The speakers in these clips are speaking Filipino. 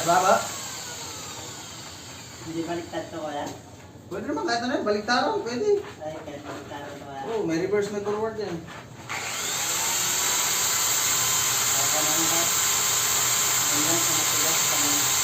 Baba. Hindi baliktad to wala? Pwede naman kahit ano, baliktaran, pwede. Ay, kahit baliktad to wala. Oh, may reverse, may forward yan. Baka naman ka. Ganyan, sa matigas ka naman.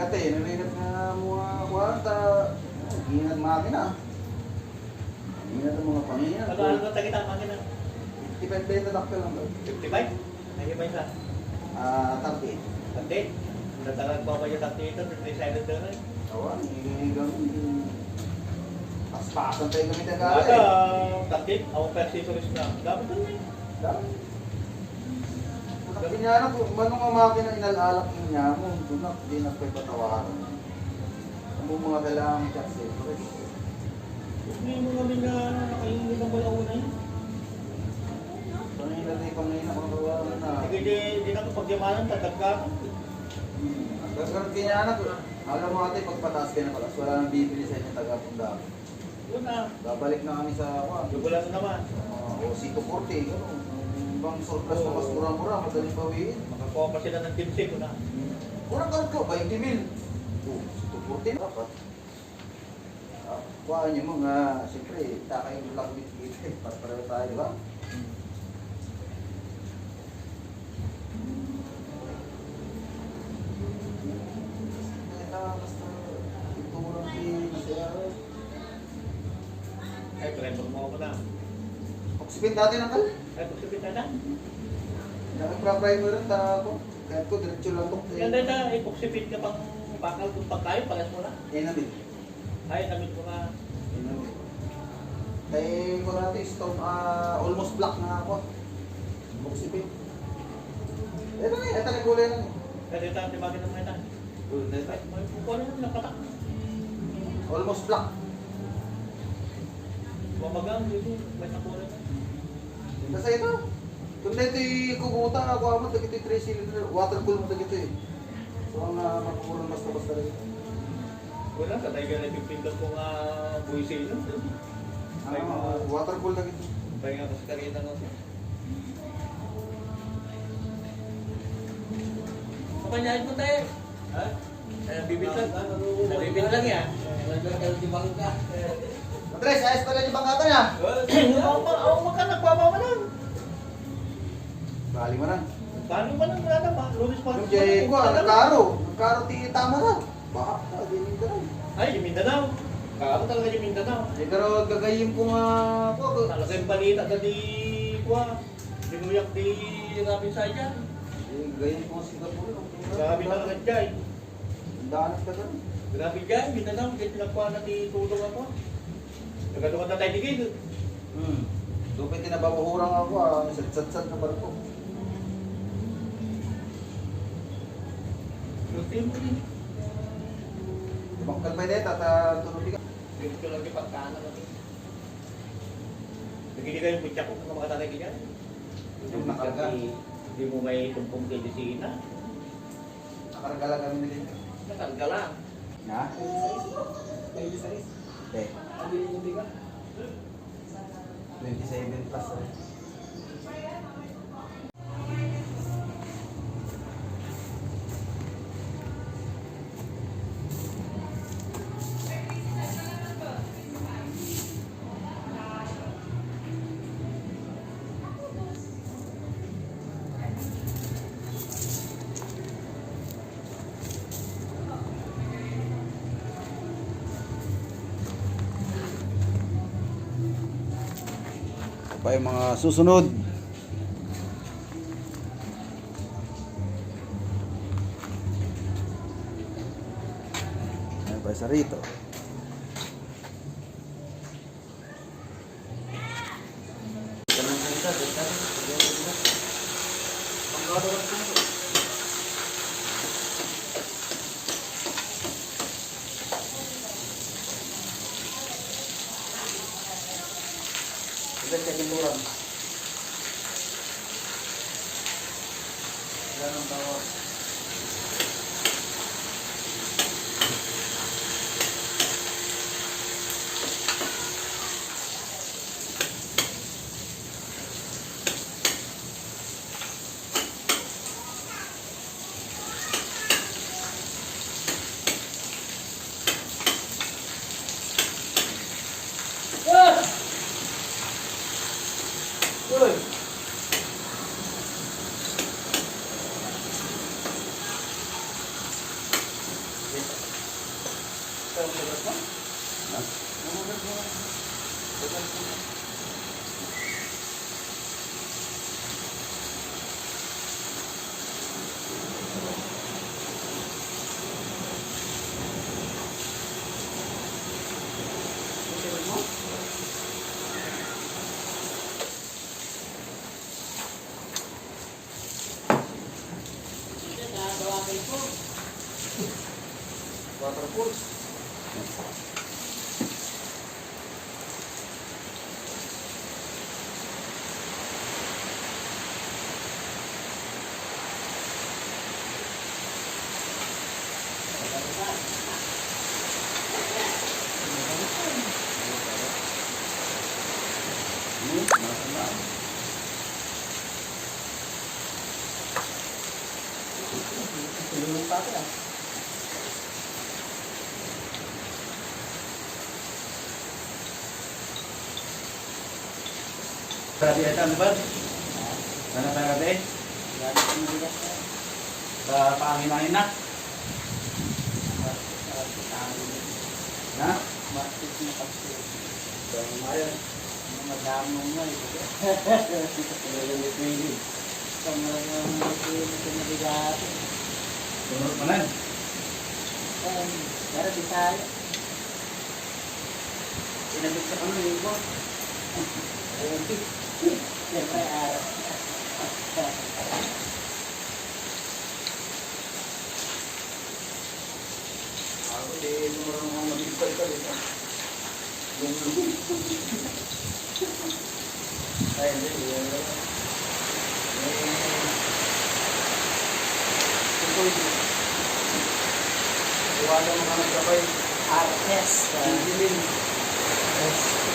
Dati, narinat na mga kwarta. Hinat makina. Hinat ang mga pangina. Ano ba tagit ang makina? 55 benta dakpil lang. 55? Nahihimay sa 30. tante. Natalag pa ba yung tante ito? 37 doon eh. Awan, paspasan tayo kami Ada tagala. tante, ako accessories na. Dapat doon eh. Sabi niya na, manong ang makina inalalak niya mo, dunak, di na kayo patawaran. Ano mga kailangan siya siyempre. Hindi mo namin na nakainin ng balauna yun. Pangina ko nagawa na. Sige, di na ko pagyamanan, tatagka. Gagawin kanya anak, alam mo ate, pagpataas kayo ng palas, wala nang bibili sa inyo taga-punda. Yun na. Babalik na kami sa Dugulan na naman. o Sito Forte, gano'n. Ibang surplus na mas mura-mura, madaling bawiin. Makakuha pa sila ng timsik ko na. Kurang ka ko, 20 mil. Sito Forte na dapat. Kuhaan niyo mga, siyempre, takay mo lang bit-bit, para tayo, di ba? Basta, ito mo lang masaya. Ay, premor mo ako na. Oksipin dati ng kal. Ay, pagsipit na na. Nag-primer rin ako. Kahit ko, diretso lang ito. Ganda na, ipoksipit ka pang bakal kung pagkain, palas mo na. Enamid. Ay, namit ko nga. Enamid. Kaya ko natin, stone, almost black na ako. Oksipin. Ito na ito na kulay na. Kasi tayo tibagin ng mga ito. Ay, may pukuha na naman nakatak. Almost black. Mamagang, dito, may takunan na. Kasi ito. Kung na ito kukuta, ako amat, ito yung 3 cylinder. Water cool mo ito eh. So ang makukulang basta-basta rin. Wala, katay ka na pipindot ko nga buwisi yun. Water cool na ito. Kaya nga mas karita no. Papanyahin mo tayo. Ha? Bibintang. Nabibintang yan. Andres, ayos pala yung bangkata niya. Ako ka nagpapamalang. Bali mo na. Paano ba nang wala naman? Lunes pa. Yung Jay ko, nagkaro. Nagkaro tama na. Baka, di Mindanao. Ay, yung Mindanao. Kako talaga yung Mindanao. Pero gagayim ko nga po. Talaga yung balita na di kuha. Dinuyak di Rapid Sayan. Gagayim ko nga Singapore. Grabe na agad dyan. Ang dahanap ka doon. Grabe dyan, Mindanao. Kaya tinagpuan na tulong ako. Nagkatukan na tayo digil. Doon tinababuhurang ako Sat-sat na barko. Lutin mo din. Bangkal pa din, tunog ka. Ganito lang yung pagkaanan natin. Nagili kayo yung putya ko kung makatanay ka dyan. Yung nakarga. Hindi mo may tumpong kay Desina. Nakarga lang kami na dito. Nakarga lang. Na? Okay. 27 plus rin. Pa yung mga susunod. Ayan pa isa rito. Kita cek liburan. Jangan bawa. Waterfall. Tulungan pa ako ah. Tadi ito, ano ba? Ano tayo natin? Lalo ko mabigat na. Sa panginahin na? Ha? Bakit na kasi. Sa mayan. Madamo mo eh. Pangalaman mo ito mabigat. Tunod mo na. Pero di tayo. Inabit sa kami ko. Siyempre araw. Ako di marunong ang mag-ipay ka dito. Ay, hindi. Iwala mo ka nagsabay. Yes. Hindi din. Yes.